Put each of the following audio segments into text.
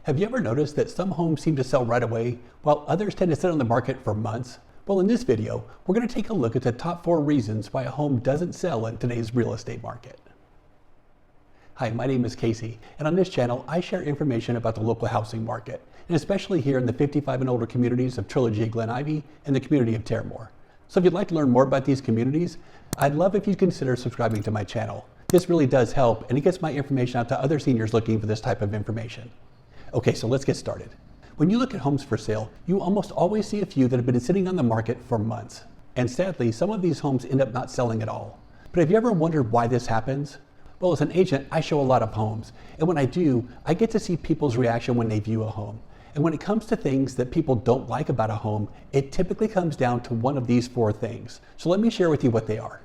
Have you ever noticed that some homes seem to sell right away, while others tend to sit on the market for months? Well, in this video, we're going to take a look at the top 4 reasons why a home doesn't sell in today's real estate market. Hi, my name is Casey, and on this channel, I share information about the local housing market, and especially here in the 55 and older communities of Trilogy and Glen Ivy and the community of Terramor. So if you'd like to learn more about these communities, I'd love if you'd consider subscribing to my channel. This really does help, and it gets my information out to other seniors looking for this type of information. Okay, so let's get started. When you look at homes for sale, you almost always see a few that have been sitting on the market for months. And sadly, some of these homes end up not selling at all. But have you ever wondered why this happens? Well, as an agent, I show a lot of homes. And when I do, I get to see people's reaction when they view a home. And when it comes to things that people don't like about a home, it typically comes down to one of these 4 things. So let me share with you what they are.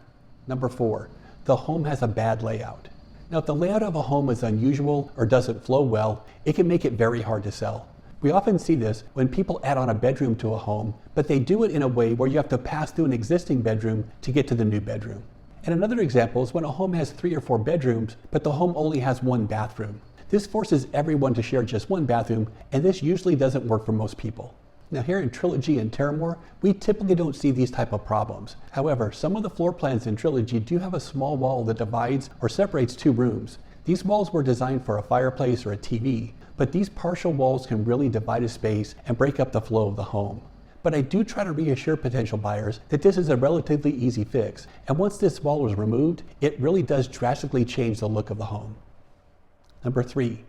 Number 4, the home has a bad layout. Now, if the layout of a home is unusual or doesn't flow well, it can make it very hard to sell. We often see this when people add on a bedroom to a home, but they do it in a way where you have to pass through an existing bedroom to get to the new bedroom. And another example is when a home has 3 or 4 bedrooms, but the home only has 1 bathroom. This forces everyone to share just 1 bathroom, and this usually doesn't work for most people. Now here in Trilogy and Terramor, we typically don't see these type of problems. However, some of the floor plans in Trilogy do have a small wall that divides or separates 2 rooms. These walls were designed for a fireplace or a TV, but these partial walls can really divide a space and break up the flow of the home. But I do try to reassure potential buyers that this is a relatively easy fix, and once this wall is removed, it really does drastically change the look of the home. Number 3,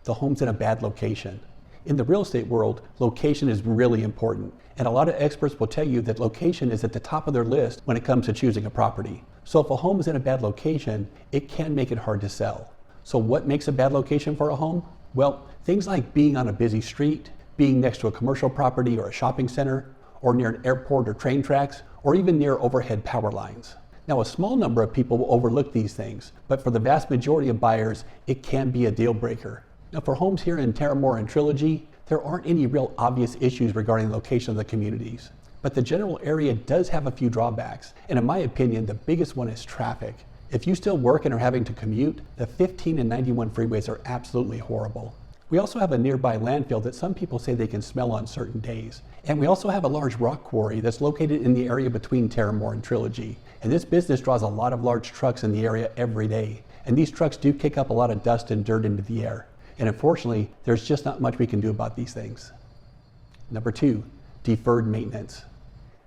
the home's in a bad location. In the real estate world, location is really important, and a lot of experts will tell you that location is at the top of their list when it comes to choosing a property. So if a home is in a bad location, it can make it hard to sell. So what makes a bad location for a home? Well, things like being on a busy street, being next to a commercial property or a shopping center, or near an airport or train tracks, or even near overhead power lines. Now, a small number of people will overlook these things, but for the vast majority of buyers, it can be a deal breaker. Now, for homes here in Terramor and Trilogy, there aren't any real obvious issues regarding the location of the communities. But the general area does have a few drawbacks, and in my opinion, the biggest one is traffic. If you still work and are having to commute, the 15 and 91 freeways are absolutely horrible. We also have a nearby landfill that some people say they can smell on certain days. And we also have a large rock quarry that's located in the area between Terramor and Trilogy. And this business draws a lot of large trucks in the area every day. And these trucks do kick up a lot of dust and dirt into the air. And unfortunately, there's just not much we can do about these things. Number 2, deferred maintenance.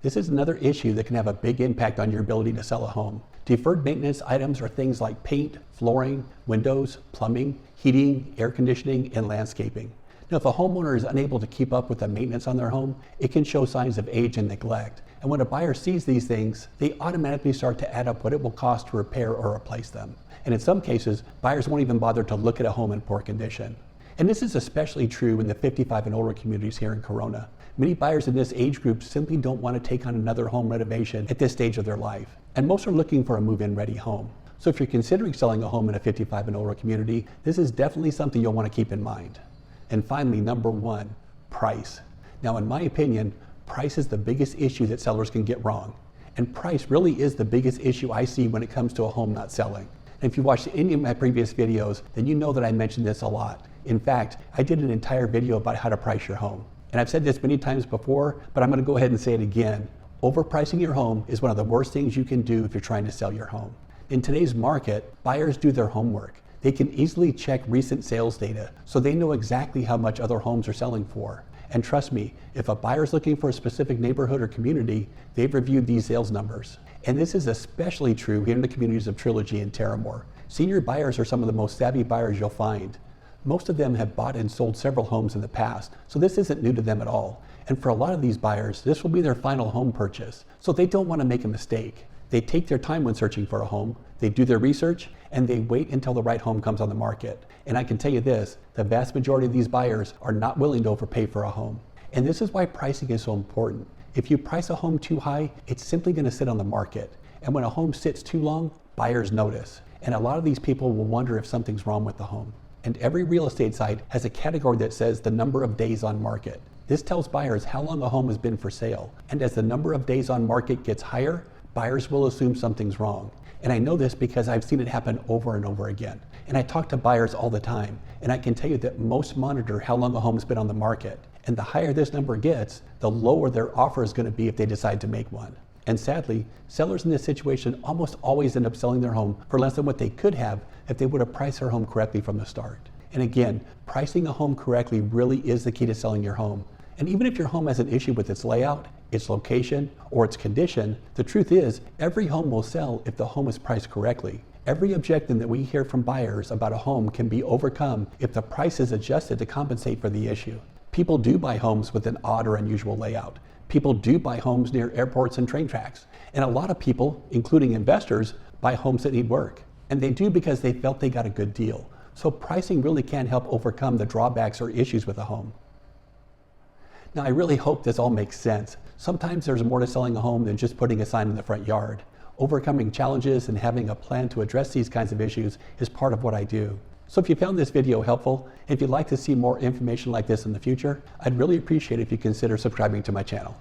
This is another issue that can have a big impact on your ability to sell a home. Deferred maintenance items are things like paint, flooring, windows, plumbing, heating, air conditioning, and landscaping. Now, if a homeowner is unable to keep up with the maintenance on their home, it can show signs of age and neglect. And when a buyer sees these things, they automatically start to add up what it will cost to repair or replace them. And in some cases, buyers won't even bother to look at a home in poor condition. And this is especially true in the 55 and older communities here in Corona. Many buyers in this age group simply don't want to take on another home renovation at this stage of their life. And most are looking for a move-in ready home. So if you're considering selling a home in a 55 and older community, this is definitely something you'll want to keep in mind. And finally, number 1, price. Now, in my opinion, price is the biggest issue that sellers can get wrong. And price really is the biggest issue I see when it comes to a home not selling. And if you watched any of my previous videos, then you know that I mentioned this a lot. In fact, I did an entire video about how to price your home. And I've said this many times before, but I'm going to go ahead and say it again. Overpricing your home is one of the worst things you can do if you're trying to sell your home. In today's market, buyers do their homework. They can easily check recent sales data, so they know exactly how much other homes are selling for. And trust me, if a buyer is looking for a specific neighborhood or community, they've reviewed these sales numbers. And this is especially true here in the communities of Trilogy and Terramor. Senior buyers are some of the most savvy buyers you'll find. Most of them have bought and sold several homes in the past, so this isn't new to them at all. And for a lot of these buyers, this will be their final home purchase, so they don't want to make a mistake. They take their time when searching for a home, they do their research, and they wait until the right home comes on the market. And I can tell you this, the vast majority of these buyers are not willing to overpay for a home. And this is why pricing is so important. If you price a home too high, it's simply going to sit on the market. And when a home sits too long, buyers notice. And a lot of these people will wonder if something's wrong with the home. And every real estate site has a category that says the number of days on market. This tells buyers how long a home has been for sale. And as the number of days on market gets higher, buyers will assume something's wrong. And I know this because I've seen it happen over and over again. And I talk to buyers all the time, and I can tell you that most monitor how long a home's been on the market. And the higher this number gets, the lower their offer is going to be if they decide to make one. And sadly, sellers in this situation almost always end up selling their home for less than what they could have if they would have priced their home correctly from the start. And again, pricing a home correctly really is the key to selling your home. And even if your home has an issue with its layout, its location, or its condition, the truth is every home will sell if the home is priced correctly. Every objection that we hear from buyers about a home can be overcome if the price is adjusted to compensate for the issue. People do buy homes with an odd or unusual layout. People do buy homes near airports and train tracks. And a lot of people, including investors, buy homes that need work. And they do because they felt they got a good deal. So pricing really can help overcome the drawbacks or issues with a home. Now, I really hope this all makes sense. Sometimes there's more to selling a home than just putting a sign in the front yard. Overcoming challenges and having a plan to address these kinds of issues is part of what I do. So if you found this video helpful, and if you'd like to see more information like this in the future, I'd really appreciate it if you consider subscribing to my channel.